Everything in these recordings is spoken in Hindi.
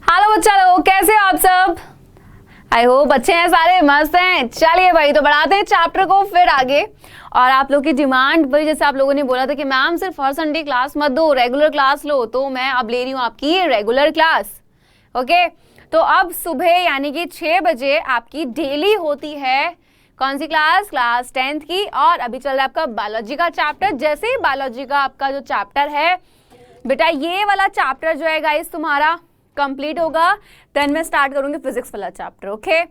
हेलो बच्चा लोग, कैसे हो आप सब? आई होप अच्छे हैं, सारे मस्त हैं। चलिए भाई, तो बढ़ाते हैं चैप्टर को फिर आगे। और आप लोग की डिमांड पर, जैसे आप लोगों ने बोला था कि मैम सिर्फ हर संडे क्लास मत दो, रेगुलर क्लास लो, तो मैं अब ले रही हूँ आपकी रेगुलर क्लास। ओके, तो अब सुबह यानी कि 6 बजे आपकी डेली होती है कौन सी क्लास? क्लास 10th की। और अभी चल रहा है आपका बायोलॉजी का चैप्टर। जैसे ही बायोलॉजी का आपका जो चैप्टर है बेटा, ये वाला चैप्टर जो है गाइस तुम्हारा कंप्लीट होगा, देन मैं स्टार्ट करूंगी फिजिक्स वाला चैप्टर। ओके,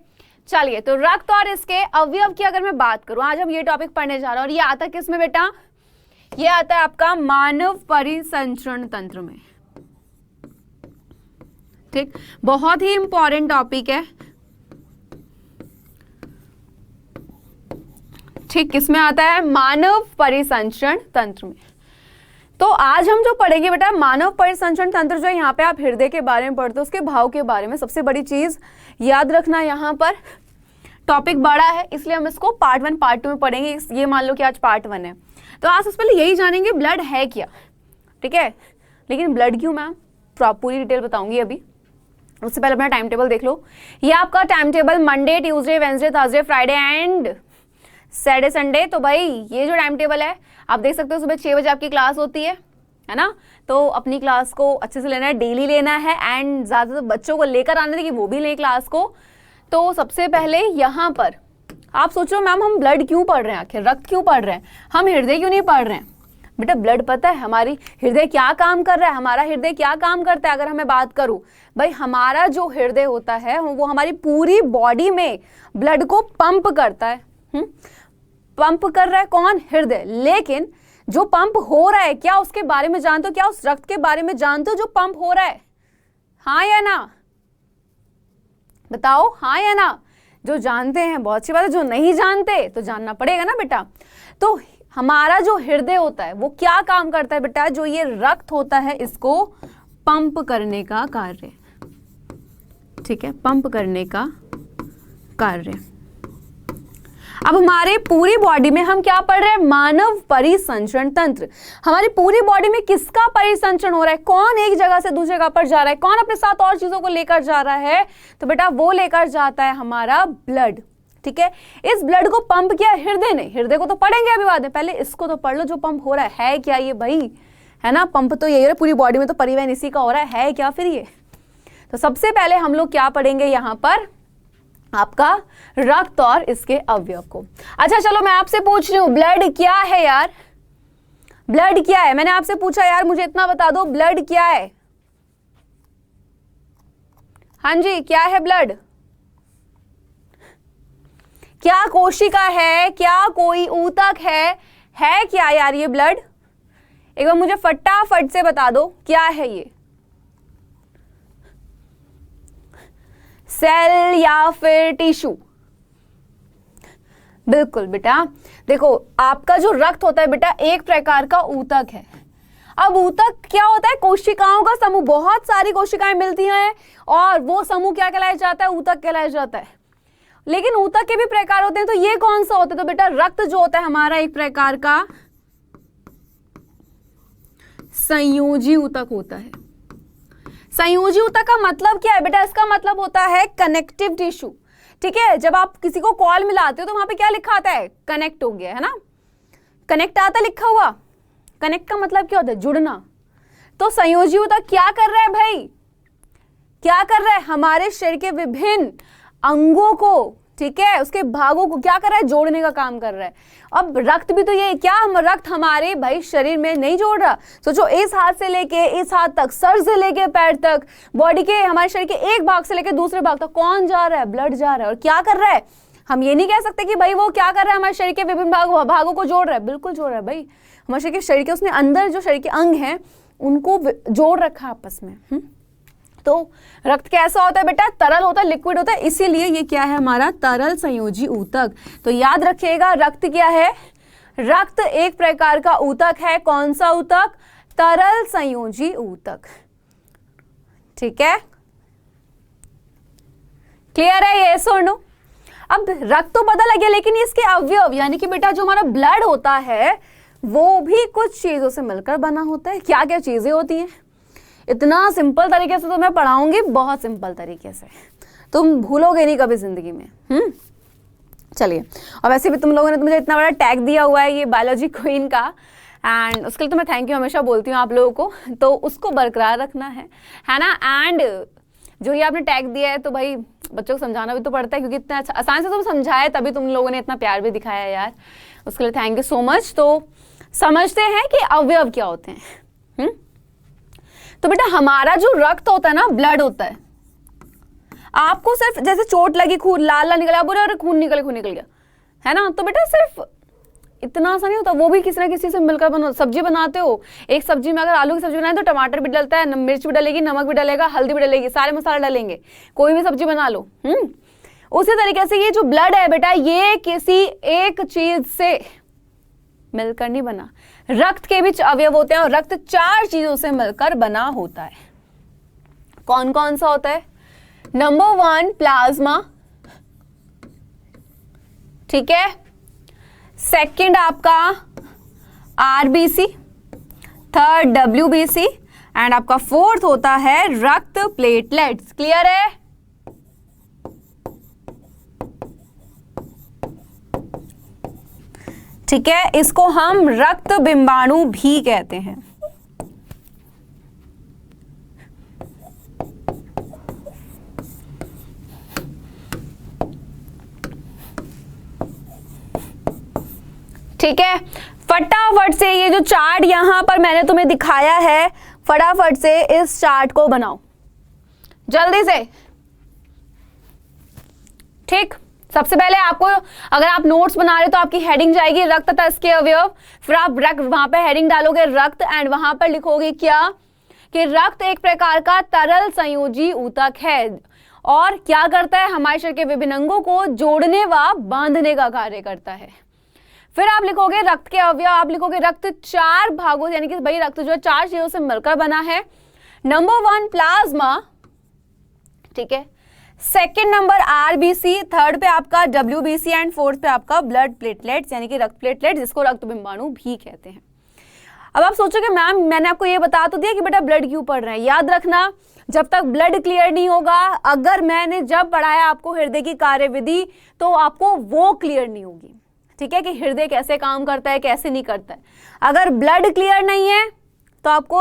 चलिए, तो रक्त और इसके अवयव की अगर मैं बात करूं, आज हम ये टॉपिक पढ़ने जा रहे हैं। और ये आता है किसमें बेटा? ये आता है आपका मानव परिसंचरण तंत्र में। ठीक, बहुत ही इंपॉर्टेंट टॉपिक है। ठीक, किसमें आता है? मानव परिसंचरण तंत्र में। तो आज हम जो पढ़ेंगे बेटा, मानव परिसंचरण तंत्र जो है, यहाँ पे आप हृदय के बारे में पढ़ते हो, उसके भाव के बारे में। सबसे बड़ी चीज याद रखना, यहाँ पर टॉपिक बड़ा है, इसलिए हम इसको पार्ट 1 पार्ट 2 में पढ़ेंगे। ये मान लो कि आज पार्ट 1 है, तो आज सबसे पहले यही जानेंगे ब्लड है क्या। ठीक है, लेकिन ब्लड क्यों मैम, पूरी डिटेल बताऊंगी अभी। उससे पहले अपना टाइम टेबल देख लो। ये आपका time table Monday, Tuesday, Wednesday, Thursday, Friday and Saturday, Sunday. तो भाई ये जो टाइम टेबल है आप देख सकते हो, सुबह 6 बजे आपकी क्लास होती है ना। तो अपनी क्लास को अच्छे से लेना है, डेली लेना है, एंड ज्यादातर बच्चों को लेकर आने थे कि वो भी लें क्लास को। तो सबसे पहले यहाँ पर आप सोचो मैम हम ब्लड क्यों पढ़ रहे हैं, आखिर रक्त क्यों पढ़ रहे हैं, हम हृदय क्यों नहीं पढ़ रहे हैं? बेटा ब्लड पता है हमारी हृदय क्या काम कर रहा है, हमारा हृदय क्या काम करता है। अगर हमें बात करूं भाई, हमारा जो हृदय होता है वो हमारी पूरी बॉडी में ब्लड को पंप करता है। पंप कर रहा है कौन? हृदय। लेकिन जो पंप हो रहा है, क्या उसके बारे में जानते हो? क्या उस रक्त के बारे में जानते हो जो पंप हो रहा है? हाँ या ना, बताओ हाँ या ना। जो जानते हैं बहुत अच्छी बात है, जो नहीं जानते तो जानना पड़ेगा ना बेटा। तो हमारा जो हृदय होता है वो क्या काम करता है बेटा? जो ये रक्त होता है इसको पंप करने का कार्य। ठीक है, पंप करने का कार्य। अब हमारे पूरी बॉडी में हम क्या पढ़ रहे हैं? मानव परिसंचरण तंत्र। हमारी पूरी बॉडी में किसका परिसंचरण हो रहा है? कौन एक जगह से दूसरी जगह पर जा रहा है? कौन अपने साथ और चीजों को लेकर जा रहा है? तो बेटा वो लेकर जाता है हमारा ब्लड। ठीक है, इस ब्लड को पंप किया हृदय ने। हृदय को तो पढ़ेंगे अभी बाद में, पहले इसको तो पढ़ लो, जो पंप हो रहा है क्या ये भाई, है ना। पंप तो यही है, पूरी बॉडी में तो परिवहन इसी का हो रहा है क्या फिर ये? तो सबसे पहले हम लोग क्या पढ़ेंगे यहाँ पर? आपका रक्त और इसके अवयव को। अच्छा चलो, मैं आपसे पूछ रही हूं ब्लड क्या है यार? ब्लड क्या है? मैंने आपसे पूछा यार, मुझे इतना बता दो ब्लड क्या है। हाँ जी, क्या है ब्लड? क्या कोशिका है? क्या कोई ऊतक है क्या यार ये ब्लड? एक बार मुझे फटाफट से बता दो क्या है ये? सेल या फिर टिश्यू? बिल्कुल बेटा, देखो आपका जो रक्त होता है बेटा एक प्रकार का ऊतक है। अब ऊतक क्या होता है? कोशिकाओं का समूह। बहुत सारी कोशिकाएं मिलती हैं और वो समूह क्या कहलाया जाता है? ऊतक कहलाया जाता है। लेकिन ऊतक के भी प्रकार होते हैं, तो ये कौन सा होता है? तो बेटा रक्त जो होता है हमारा एक प्रकार का संयोजी ऊतक होता है। संयोजी ऊतक का मतलब क्या है बेटा? इसका मतलब होता है कनेक्टिव टिश्यू। ठीक है, जब आप किसी को कॉल मिलाते हो तो वहां पे क्या लिखा आता है? कनेक्ट हो गया, है ना। कनेक्ट आता लिखा हुआ। कनेक्ट का मतलब क्या होता है? जुड़ना। तो संयोजी ऊतक क्या कर रहा है भाई? क्या कर रहा है? हमारे शरीर के विभिन्न अंगों को, ठीक है, उसके भागों को क्या कर रहा है? जोड़ने का काम कर रहा है। अब रक्त भी तो ये क्या, हम रक्त हमारे भाई शरीर में नहीं जोड़ रहा। सोचो, इस हाथ से लेके इस हाथ तक, सर से लेके पैर तक, बॉडी के हमारे शरीर के एक भाग से लेके दूसरे भाग तक कौन जा रहा है? ब्लड जा रहा है। और क्या कर रहा है? हम ये नहीं कह सकते कि भाई वो क्या कर रहा है, हमारे शरीर के विभिन्न भागों को जोड़ रहा है। बिल्कुल जोड़ रहा है भाई, हमारे शरीर के उसने अंदर जो शरीर के अंग हैं उनको जोड़ रखा है आपस में। तो रक्त कैसा होता है बेटा? तरल होता है, लिक्विड होता है, इसीलिए ये क्या है हमारा? तरल संयोजी ऊतक। तो याद रखिएगा रक्त क्या है? रक्त एक प्रकार का ऊतक है। कौन सा ऊतक? तरल संयोजी ऊतक। ठीक है, क्लियर है ये? सुनो, अब रक्त तो पता लग गया, लेकिन इसके अवयव यानी कि बेटा जो हमारा ब्लड होता है वो भी कुछ चीजों से मिलकर बना होता है। क्या क्या चीजें होती हैं? इतना सिंपल तरीके से तो मैं पढ़ाऊंगी, बहुत सिंपल तरीके से, तुम भूलोगे नहीं कभी जिंदगी में। चलिए, और वैसे भी तुम लोगों ने तो मुझे इतना बड़ा टैग दिया हुआ है ये बायोलॉजी क्वीन का, एंड उसके लिए तो मैं थैंक यू हमेशा बोलती हूँ आप लोगों को, तो उसको बरकरार रखना है ना। एंड जो ये आपने टैग दिया है तो भाई बच्चों को समझाना भी तो पड़ता है, क्योंकि इतना अच्छा आसान से तुम समझाए तभी तुम लोगों ने इतना प्यार भी दिखाया है यार, उसके लिए थैंक यू सो मच। तो समझते हैं कि अवयव क्या होते हैं। तो बेटा हमारा जो रक्त होता है ना, ब्लड होता है, आपको सिर्फ जैसे चोट लगी, खून लाल लाल निकला, बोले अरे खून निकल गया, है ना, तो बेटा सिर्फ इतना सा नहीं होता, वो भी किसी ना किसी से मिलकर बनो। सब्जी बनाते हो, एक सब्जी में अगर आलू की सब्जी बनाए तो टमाटर भी डलता है, मिर्च भी डलेगी, नमक भी डलेगा, हल्दी भी डलेगी, सारे मसाले डलेंगे, कोई भी सब्जी बना लो। उसी तरीके से ये जो ब्लड है बेटा, ये किसी एक चीज से मिलकर नहीं बना। रक्त के भी अवयव होते हैं और रक्त 4 चीजों से मिलकर बना होता है। कौन कौन सा होता है? नंबर 1 प्लाज्मा, ठीक है, सेकंड आपका आरबीसी, थर्ड डब्ल्यूबीसी, एंड आपका फोर्थ होता है रक्त प्लेटलेट्स। क्लियर है? ठीक है, इसको हम रक्त बिंबाणु भी कहते हैं। ठीक है, फटाफट से ये जो चार्ट यहां पर मैंने तुम्हें दिखाया है, फटाफट से इस चार्ट को बनाओ जल्दी से। ठीक, सबसे पहले आपको, अगर आप नोट्स बना रहे हो तो आपकी हेडिंग जाएगी रक्त तथा इसके अवयव, फिर आप वहां पे हेडिंग डालोगे रक्त, एंड वहां पर लिखोगे क्या कि रक्त एक प्रकार का तरल संयोजी ऊतक है और क्या करता है, हमारे शरीर के विभिन्न अंगों को जोड़ने व बांधने का कार्य करता है। फिर आप लिखोगे रक्त के अवयव, आप लिखोगे रक्त 4 भागों, यानी कि भाई रक्त जो है 4 चीजों से मिलकर बना है। नंबर 1 प्लाज्मा, ठीक है, सेकंड नंबर आरबीसी, थर्ड पे आपका डब्ल्यूबीसी, एंड फोर्थ पे आपका ब्लड प्लेटलेट्स, यानी कि रक्त प्लेटलेट, जिसको रक्त बिंबाणु भी कहते हैं। अब आप सोचोगे मैम मैंने आपको ये बता तो दिया कि बेटा ब्लड क्यों पढ़ रहे हैं। याद रखना, जब तक ब्लड क्लियर नहीं होगा, अगर मैंने जब पढ़ाया आपको हृदय की कार्यविधि, तो आपको वो क्लियर नहीं होगी। ठीक है, कि हृदय कैसे काम करता है, कैसे नहीं करता है। अगर ब्लड क्लियर नहीं है तो आपको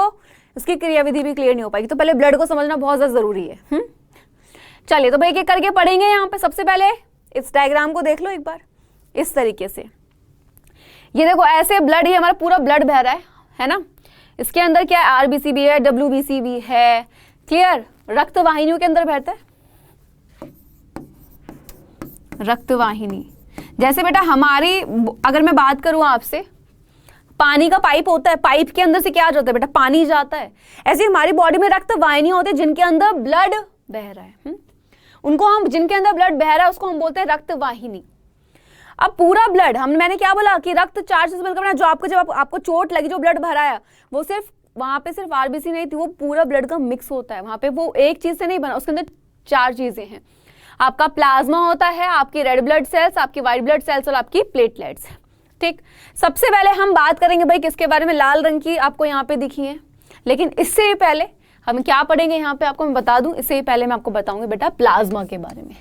उसकी क्रियाविधि भी क्लियर नहीं हो पाएगी। तो पहले ब्लड को समझना बहुत ज्यादा जरूरी है। चलिए, तो भाई एक एक करके पढ़ेंगे। यहाँ पे सबसे पहले इस डायग्राम को देख लो एक बार, इस तरीके से। ये देखो ऐसे ब्लड, ये हमारा पूरा ब्लड बह रहा है ना। इसके अंदर क्या है, आरबीसी भी है, डब्ल्यूबीसी भी है। क्लियर? रक्त वाहिनियों के अंदर बहता है रक्त वाहिनी। जैसे बेटा हमारी, अगर मैं बात करूं आपसे, पानी का पाइप होता है, पाइप के अंदर से क्या जाता है बेटा, पानी जाता है। ऐसे हमारी बॉडी में रक्त वाहिनियां होती है जिनके अंदर ब्लड बह रहा है। उनको हम, जिनके अंदर ब्लड बह रहा है उसको हम बोलते हैं रक्त वाहिनी। अब पूरा ब्लड, मैंने क्या बोला कि रक्त 4 चीज मिलकर बना। जो आपको, जब आपको चोट लगी, जो ब्लड भराया, वो सिर्फ वहां पे सिर्फ आरबीसी नहीं थी, वो पूरा ब्लड का मिक्स होता है वहां पे। वो एक चीज से नहीं बना, उसके अंदर 4 चीजें हैं। आपका प्लाज्मा होता है, आपकी रेड ब्लड सेल्स, आपकी व्हाइट ब्लड सेल्स और आपकी प्लेटलेट्स। ठीक, सबसे पहले हम बात करेंगे भाई किसके बारे में, लाल रंग की आपको यहाँ पे दिखी है। लेकिन इससे भी पहले हम क्या पढ़ेंगे यहाँ पे आपको मैं बता दूं, इससे भी पहले मैं आपको बताऊंगी बेटा प्लाज्मा के बारे में।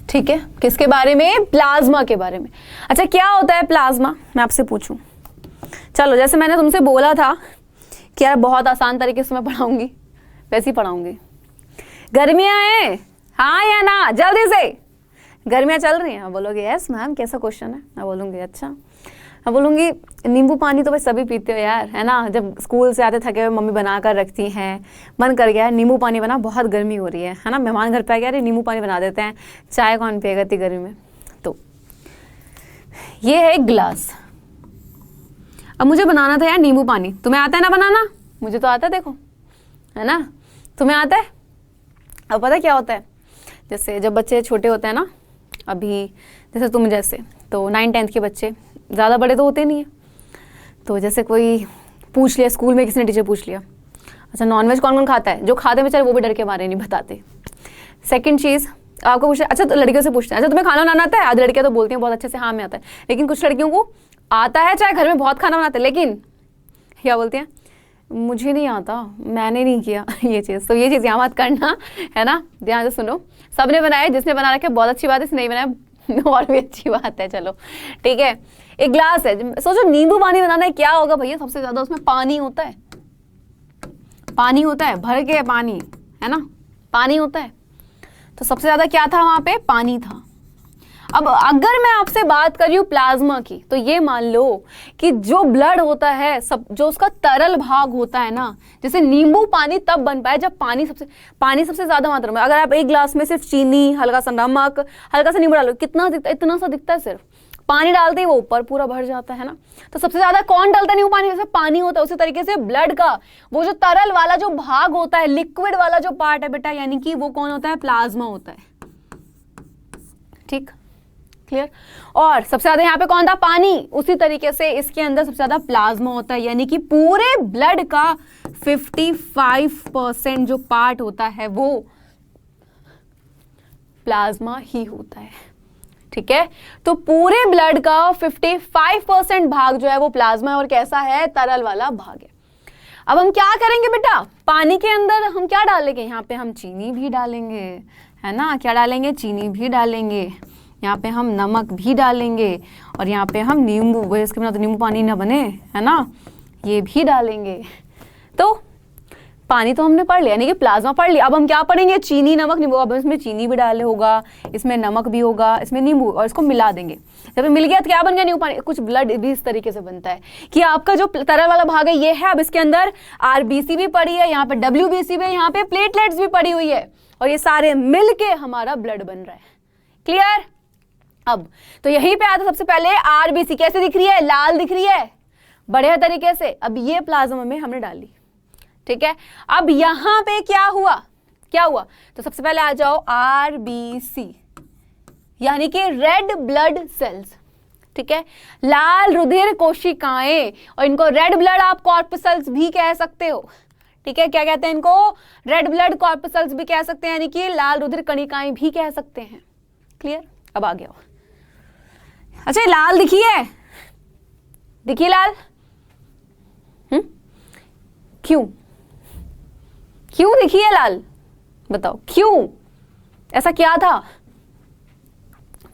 ठीक है, किसके बारे में, प्लाज्मा के बारे में। अच्छा, क्या होता है प्लाज्मा, मैं आपसे पूछूं। चलो, जैसे मैंने तुमसे बोला था कि यार बहुत आसान तरीके से मैं पढ़ाऊंगी, वैसे ही पढ़ाऊंगी। गर्मियां हैं, हाँ या ना, जल्दी से। गर्मियां चल रही हैं, बोलोगे यस मैम, कैसा क्वेश्चन है। मैं बोलूंगी अच्छा, मैं बोलूंगी नींबू पानी तो भाई सभी पीते हो यार, है ना। जब स्कूल से आते थके हुए मम्मी बना कर रखती हैं, मन कर गया है नींबू पानी बना, बहुत गर्मी हो रही है ना। मेहमान घर पे आ गया, अरे नींबू पानी बना देते हैं, चाय कौन पिएगा इतनी गर्मी में। तो ये है गिलास। अब मुझे बनाना था यार नींबू पानी। तुम्हें आता है ना बनाना? मुझे तो आता है, देखो, है ना। तुम्हें आता है? अब पता क्या होता है, जैसे जब बच्चे छोटे होते हैं ना, अभी जैसे तुम जैसे, तो 9-10 के बच्चे, ज़्यादा बड़े तो होते नहीं है। तो जैसे कोई पूछ लिया स्कूल में, किसी ने टीचर पूछ लिया, अच्छा नॉनवेज कौन कौन खाता है, जो खाते बेचारे वो भी डर के मारे नहीं बताते। सेकंड चीज़, आपको पूछा, अच्छा तो लड़कियों से पूछते हैं, अच्छा तुम्हें खाना बनाना आता है? आधी लड़कियां तो बोलती हैं बहुत अच्छे से हाँ मैं आता है, लेकिन कुछ लड़कियों को आता है, चाहे घर में बहुत खाना बनाते हैं, लेकिन क्या बोलती हैं, मुझे नहीं आता, मैंने नहीं किया ये चीज़। तो ये चीज़ यहाँ मत करना, है ना, ध्यान से सुनो। सबने बनाया, जिसने बना रखा है बहुत अच्छी बात है, जिसने नहीं बनाया और भी अच्छी बात है। चलो ठीक है, एक ग्लास है, सोचो नींबू पानी बनाना है, क्या होगा भैया, सबसे ज्यादा उसमें पानी होता है, पानी होता है, भर के पानी, है ना, पानी होता है। तो सबसे ज्यादा क्या था वहां पे, पानी था। अब अगर मैं आपसे बात कर रही हूँ प्लाज्मा की, तो ये मान लो कि जो ब्लड होता है, सब जो उसका तरल भाग होता है ना, जैसे नींबू पानी तब बन पाए जब पानी सबसे ज्यादा मात्रा में। अगर आप एक ग्लास में सिर्फ चीनी, हल्का सा नमक, हल्का सा नींबू डालो, कितना दिखता है, इतना सा दिखता है, सिर्फ पानी डालते ही वो ऊपर पूरा भर जाता है ना। तो सबसे ज्यादा कौन डालता है नींबू पानी, जैसे पानी होता है, उसी तरीके से ब्लड का वो जो तरल वाला जो भाग होता है, लिक्विड वाला जो पार्ट है बेटा, यानी कि वो कौन होता है, प्लाज्मा होता है। ठीक, क्लियर। और सबसे ज्यादा यहाँ पे कौन था, पानी, उसी तरीके से इसके अंदर सबसे ज्यादा प्लाज्मा होता है, यानी कि पूरे ब्लड का 55% जो पार्ट होता है वो प्लाज्मा ही होता है। ठीक है, तो पूरे ब्लड का 55% भाग जो है वो प्लाज्मा है, और कैसा है, तरल वाला भाग है। अब हम क्या करेंगे बेटा, पानी के अंदर हम क्या डालेंगे, यहाँ पे हम चीनी भी डालेंगे, है ना, क्या डालेंगे, चीनी भी डालेंगे, यहाँ पे हम नमक भी डालेंगे, और यहाँ पे हम नींबू, इसके बिना तो नींबू पानी ना बने, है ना, ये भी डालेंगे। तो पानी तो हमने पढ़ लिया, यानी कि प्लाज्मा पढ़ लिया। अब हम क्या पढ़ेंगे, चीनी, नमक, नींबू। अब इसमें चीनी भी डाले होगा, इसमें नमक भी होगा, इसमें नींबू, और इसको मिला देंगे। जब मिल गया तो क्या बन गया, नींबू पानी। कुछ ब्लड भी इस तरीके से बनता है कि आपका जो तरल वाला भाग है ये है, अब इसके अंदर आरबीसी भी पड़ी है, यहाँ पे डब्ल्यूबीसी भी है, यहाँ पे प्लेटलेट्स भी पड़ी हुई है, और ये सारे मिल के हमारा ब्लड बन रहा है। क्लियर। अब तो यहीं पे आता सबसे पहले आरबीसी, कैसे दिख रही है, लाल दिख रही है, बढ़िया तरीके से। अब ये प्लाज्मा में हमने डाली, ठीक है। अब यहां पे क्या हुआ, तो सबसे पहले आ जाओ आरबीसी, यानी कि रेड ब्लड सेल्स, ठीक है, लाल रुधिर कोशिकाएं, और इनको रेड ब्लड आप कॉर्पसल्स भी कह सकते हो। ठीक है, क्या कहते हैं इनको, रेड ब्लड कॉर्पसल्स भी कह सकते हैं, यानी कि लाल रुधिर कणिकाएं भी कह सकते हैं। क्लियर। अब आ गया, अच्छा लाल दिखिए लाल, क्यों दिखी है लाल, बताओ क्यों, ऐसा क्या था,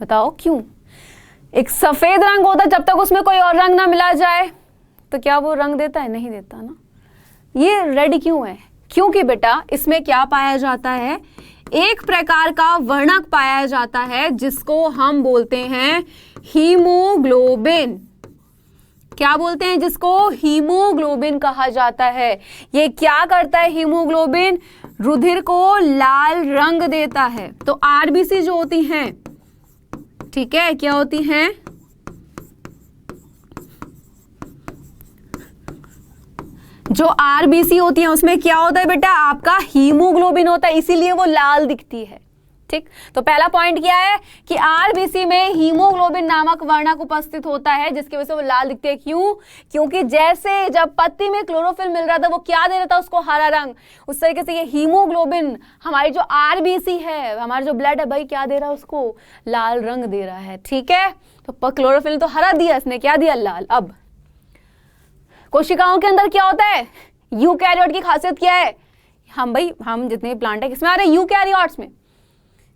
बताओ क्यों। एक सफेद रंग होता है, जब तक उसमें कोई और रंग ना मिला जाए तो क्या वो रंग देता है, नहीं देता ना। ये रेड क्यों है, क्योंकि बेटा इसमें क्या पाया जाता है, एक प्रकार का वर्णक पाया जाता है जिसको हम बोलते हैं हीमोग्लोबिन। क्या बोलते हैं जिसको, हीमोग्लोबिन कहा जाता है। ये क्या करता है हीमोग्लोबिन, रुधिर को लाल रंग देता है। तो आरबीसी जो होती हैं, ठीक है, क्या होती हैं, जो आरबीसी होती है उसमें क्या होता है बेटा, आपका हीमोग्लोबिन होता है, इसीलिए वो लाल दिखती है। ठीक, तो पहला पॉइंट क्या है कि आरबीसी में हीमोग्लोबिन नामक वर्णक उपस्थित होता है, जिसकी वजह से वो लाल दिखते हैं। क्यों, क्योंकि जैसे जब पत्ती में क्लोरोफिल मिल रहा था वो क्या दे रहा था उसको, हरा रंग, उस तरीके से ये हीमोग्लोबिन हमारी जो आरबीसी है, हमारा जो ब्लड है भाई, क्या दे रहा है उसको, लाल रंग दे रहा है। ठीक है, तो क्लोरोफिल तो हरा दिया, इसने क्या दिया, लाल। अब कोशिकाओं के अंदर क्या होता है, यूकैरियोट की खासियत क्या है, हम जितने प्लांट है किसमें आ रहे हैं, यूकैरियोट्स में।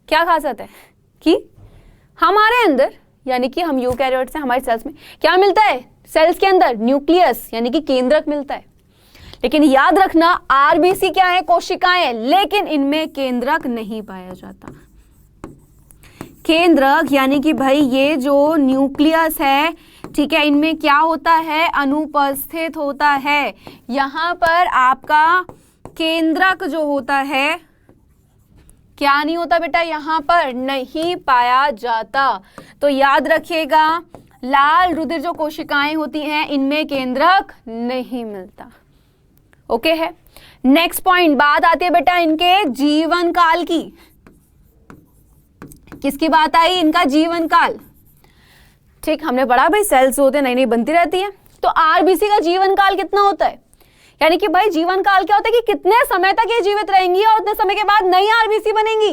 क्या खासियत है कि हमारे अंदर, यानी कि हम यूकैरियोट से, हमारे सेल्स में क्या मिलता है, सेल्स के अंदर न्यूक्लियस यानी कि केंद्रक मिलता है। लेकिन याद रखना आरबीसी क्या है, कोशिकाएं, लेकिन इनमें केंद्रक नहीं पाया जाता। केंद्रक यानी कि भाई ये जो न्यूक्लियस है, ठीक है, इनमें क्या होता है, अनुपस्थित होता है। यहां पर आपका केंद्रक जो होता है क्या नहीं होता बेटा, यहां पर नहीं पाया जाता। तो याद रखिएगा लाल रुधिर जो कोशिकाएं होती हैं इनमें केंद्रक नहीं मिलता। ओके है। नेक्स्ट पॉइंट, बात आती है बेटा इनके जीवन काल की। किसकी बात आई, इनका जीवन काल। ठीक, हमने पढ़ा भाई सेल्स होते हैं, नई नई बनती रहती है। तो आरबीसी का जीवन काल कितना होता है, यानी कि भाई जीवन काल क्या होता है कि कितने समय तक ये जीवित रहेंगी और उतने समय के बाद नई आरबीसी बनेंगी।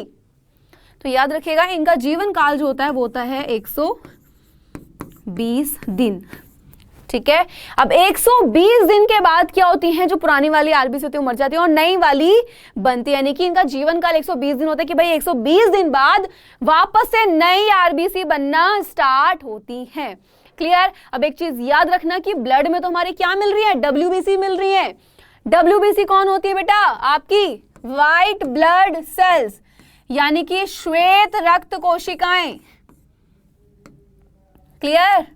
तो याद रखिएगा इनका जीवन काल जो होता है वो होता है 120 दिन। ठीक है, अब 120 दिन के बाद क्या होती है, जो पुरानी वाली आरबीसी होती है वो मर जाती है और नई वाली बनती है, यानी कि इनका जीवन काल 120 दिन होता है कि भाई 120 दिन बाद वापस से नई आरबीसी बनना स्टार्ट होती है। क्लियर। अब एक चीज याद रखना कि ब्लड में तो हमारी क्या मिल रही है, डब्ल्यूबीसी मिल रही है। डब्ल्यूबीसी कौन होती है बेटा, आपकी व्हाइट ब्लड सेल्स, यानी कि श्वेत रक्त कोशिकाएं। क्लियर।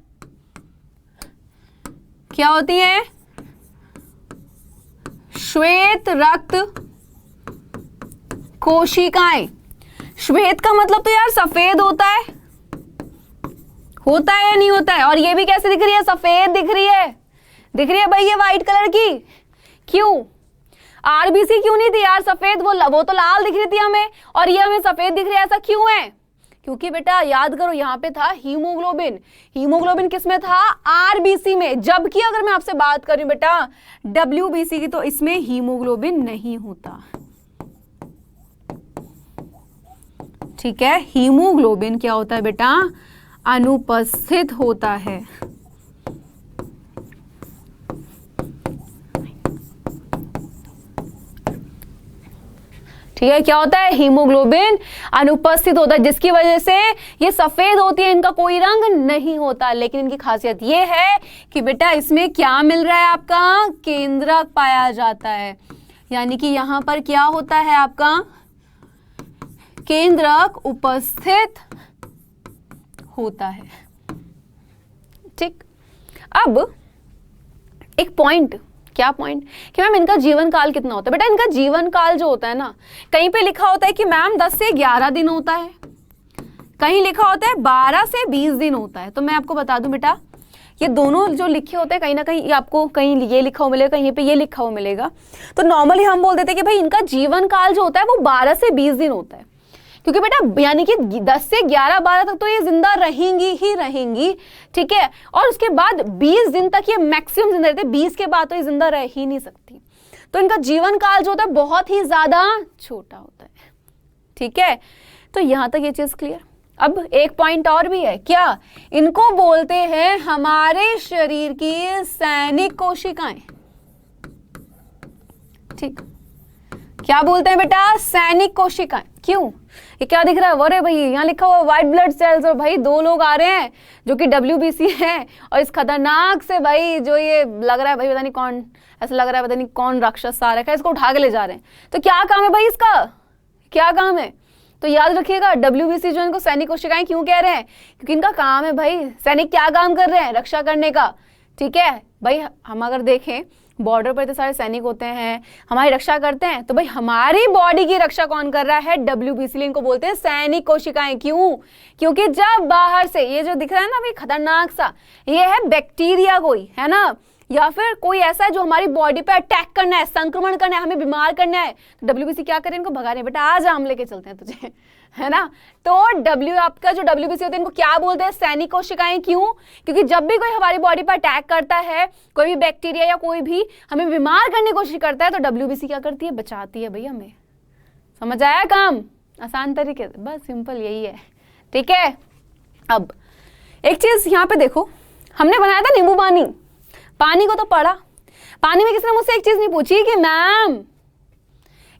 क्या होती हैं, श्वेत रक्त कोशिकाएं। श्वेत का मतलब तो यार सफेद होता है या नहीं होता है, और ये भी कैसे दिख रही है, सफेद दिख रही है भाई ये व्हाइट कलर की। क्यों, आरबीसी क्यों नहीं थी यार सफेद, वो तो लाल दिख रही थी हमें और ये हमें सफेद दिख रही है, ऐसा क्यों है? क्योंकि बेटा याद करो यहाँ पे था हीमोग्लोबिन। हीमोग्लोबिन किस में था, आरबीसी में, जबकि अगर मैं आपसे बात करूं बेटा डब्ल्यूबीसी की तो इसमें हीमोग्लोबिन नहीं होता। ठीक है, हीमोग्लोबिन क्या होता है बेटा, अनुपस्थित होता है। ठीक है, क्या होता है, हीमोग्लोबिन अनुपस्थित होता है, जिसकी वजह से ये सफेद होती है, इनका कोई रंग नहीं होता। लेकिन इनकी खासियत ये है कि बेटा इसमें क्या मिल रहा है, आपका केंद्रक पाया जाता है, यानी कि यहां पर क्या होता है, आपका केंद्रक उपस्थित होता है। ठीक, अब एक पॉइंट, क्या पॉइंट कि मैम इनका जीवन काल कितना होता है। बेटा इनका जीवन काल जो होता है ना, कहीं पे लिखा होता है कि मैम 10 से 11 दिन होता है, कहीं लिखा होता है 12 से 20 दिन होता है। तो मैं आपको बता दूं बेटा, ये दोनों जो लिखे होते हैं कहीं ना कहीं आपको कहीं ये लिखा हुआ मिलेगा, कहीं पे ये लिखा हुआ मिलेगा। तो नॉर्मली हम बोल देते हैं कि भाई इनका जीवन काल जो होता है वो 12 से 20 दिन होता है, क्योंकि बेटा यानी कि 10 से 11 12 तक तो ये जिंदा रहेंगी ही रहेंगी। ठीक है, और उसके बाद 20 दिन तक ये मैक्सिमम जिंदा रहते हैं, 20 के बाद तो ये जिंदा रह ही नहीं सकती। तो इनका जीवन काल जो होता है बहुत ही ज्यादा छोटा होता है। ठीक है, तो यहां तक ये चीज क्लियर। अब एक पॉइंट और भी है, क्या, इनको बोलते हैं हमारे शरीर की सैनिक कोशिकाएं। ठीक, क्या बोलते हैं बेटा, सैनिक कोशिकाएं। क्यों, ये क्या दिख रहा है, अरे भाई यहाँ लिखा हुआ व्हाइट ब्लड सेल्स, और भाई दो लोग आ रहे हैं जो कि डब्ल्यूबीसी है, और इस खतरनाक से भाई जो ये लग रहा है भाई पता नहीं कौन, ऐसा लग रहा है पता नहीं कौन राक्षस आ रहा है, इसको उठा के ले जा रहे हैं। तो क्या काम है भाई इसका, क्या काम है? तो याद रखिएगा डब्ल्यूबीसी जो इनको सैनिक कोशिकाएं क्यों कह रहे हैं, क्योंकि इनका काम है भाई, सैनिक क्या काम कर रहे हैं, रक्षा करने का। ठीक है भाई, हम अगर देखें बॉर्डर पर इतने सारे सैनिक होते हैं, हमारी रक्षा करते हैं, तो भाई हमारी बॉडी की रक्षा कौन कर रहा है, डब्ल्यूबीसी। इनको बोलते हैं सैनिक कोशिकाएं। क्यों, क्योंकि जब बाहर से ये जो दिख रहा है ना अभी खतरनाक सा, ये है बैक्टीरिया कोई, है ना, या फिर कोई ऐसा है जो हमारी बॉडी पे अटैक करना है, संक्रमण करना है, हमें बीमार करना है, तो डब्ल्यूबीसी क्या करे, इनको भगा रहे हैं, बेटा आज हम लेके चलते हैं तुझे, है ना। तो आपका जो डब्ल्यूबीसी होता है इनको क्या बोलते हैं, सैनिक कोशिकाएं। क्यों, क्योंकि जब भी कोई हमारी बॉडी पर अटैक करता है, कोई भी बैक्टीरिया या कोई भी हमें बीमार करने की कोशिश करता है, तो डब्ल्यूबीसी क्या करती है, बचाती है भाई हमें। समझ आया काम, आसान तरीके से, बस सिंपल यही है। ठीक है, अब एक चीज यहाँ पे देखो, हमने बनाया था नींबू पानी, पानी को तो पढ़ा, पानी में किसने मुझसे एक चीज नहीं पूछी कि मैम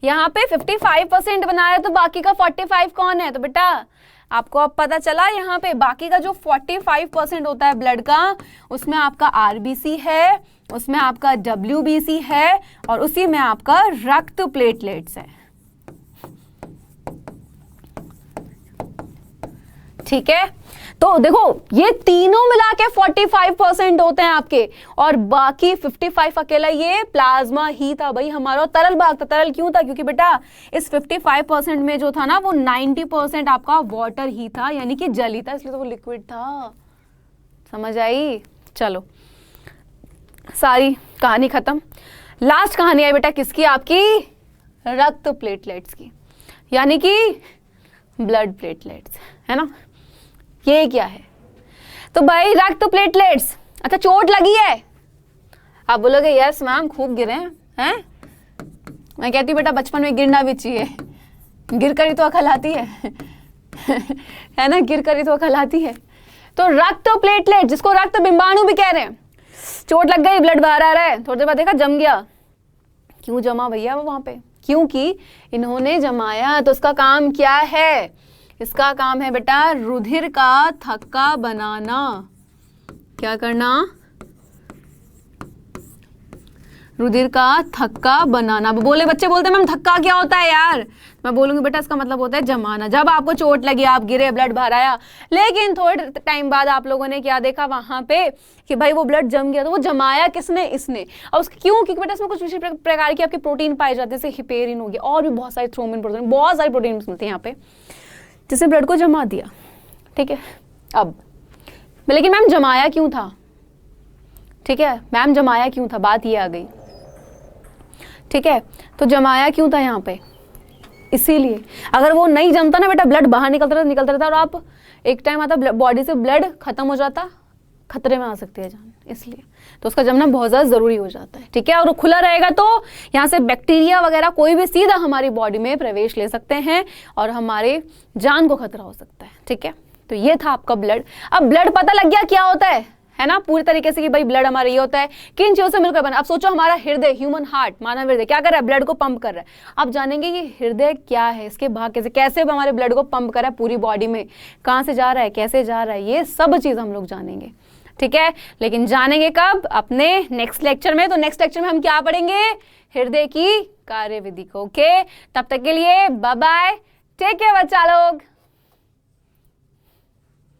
यहाँ पे 55% बनाया तो बाकी का 45 कौन है। तो बेटा आपको अब पता चला, यहाँ पे बाकी का जो 45% होता है ब्लड का, उसमें आपका आरबीसी है, उसमें आपका डब्ल्यूबीसी है, और उसी में आपका रक्त प्लेटलेट्स है। ठीक है, तो देखो ये तीनों मिला के 45% होते हैं आपके, और बाकी 55 अकेला ये प्लाज्मा ही था भाई हमारा, और तरल भाग था। तरल क्यों था, क्योंकि बेटा इस 55% में जो था ना वो 90% आपका वाटर ही था, यानी कि जल ही था, इसलिए तो वो लिक्विड था। समझ आई, चलो सारी कहानी खत्म। लास्ट कहानी आई बेटा किसकी, आपकी रक्त प्लेटलेट्स की, यानी कि ब्लड प्लेटलेट्स, है ना। ये क्या है, तो भाई रक्त प्लेटलेट्स। अच्छा चोट लगी है, आप बोलोगे यस मैम खूब गिरे हैं, मैं कहती हूँ बेटा बचपन में गिरना भी चाहिए, गिर कर ही तो अकल आती है। है ना, गिर कर ही तो अकल आती है। तो रक्त प्लेटलेट, जिसको रक्त बिंबाणु भी कह रहे हैं, चोट लग गई, ब्लड बाहर आ रहा है, थोड़ी देर बाद देखा जम गया। क्यों जमा भैया वो वहां पे? क्योंकि इन्होंने जमाया। तो इसका काम क्या है? इसका काम है बेटा रुधिर का थक्का बनाना। क्या करना? रुधिर का थक्का बनाना। बोले बच्चे बोलते हैं मैम थक्का क्या होता है यार? मैं बोलूंगी बेटा इसका मतलब होता है जमाना। जब आपको चोट लगी, आप गिरे, ब्लड बाहर आया, लेकिन थोड़े टाइम बाद आप लोगों ने क्या देखा वहां पे कि भाई वो ब्लड जम गया। तो वो जमाया किसने? इसने। और उसके क्यों? क्योंकि बेटा इसमें कुछ विशेष प्रकार की आपके प्रोटीन पाए जाते हैं, जैसे हिपेरिन हो गया और भी बहुत सारे थ्रोमिन प्रोटीन, बहुत सारे प्रोटीन मिलते हैं यहाँ पे, जिसने ब्लड को जमा दिया। ठीक है, अब लेकिन मैम जमाया क्यों था? ठीक है मैम, जमाया क्यों था? बात ये आ गई। ठीक है, तो जमाया क्यों था यहाँ पे? इसीलिए अगर वो नहीं जमता ना बेटा, ब्लड बाहर निकलता रहता और आप एक टाइम आता बॉडी से ब्लड खत्म हो जाता, खतरे में आ सकती है जान। इसलिए तो उसका जमना बहुत ज़्यादा ज़रूरी हो जाता है। ठीक है, और वो खुला रहेगा तो यहाँ से बैक्टीरिया वगैरह कोई भी सीधा हमारी बॉडी में प्रवेश ले सकते हैं और हमारे जान को खतरा हो सकता है। ठीक है, तो ये था आपका ब्लड। अब ब्लड पता लग गया क्या होता है ना, पूरी तरीके से कि भाई ब्लड हमारा ये होता है, किन चीजों से मिलकर बना। अब सोचो हमारा हृदय, ह्यूमन हार्ट, मानव हृदय क्या कर रहा है? ब्लड को पंप कर रहा है। आप जानेंगे कि हृदय क्या है, इसके भाग कैसे हमारे ब्लड को पंप कर रहा है पूरी बॉडी में, कहाँ से जा रहा है, कैसे जा रहा है, ये सब चीज हम लोग जानेंगे। ठीक है, लेकिन जानेंगे कब? अपने नेक्स्ट लेक्चर में। तो नेक्स्ट लेक्चर में हम क्या पढ़ेंगे? हृदय की कार्यविधि को। ओके, तब तक के लिए बाय बाय, टेक केयर बच्चा लोग।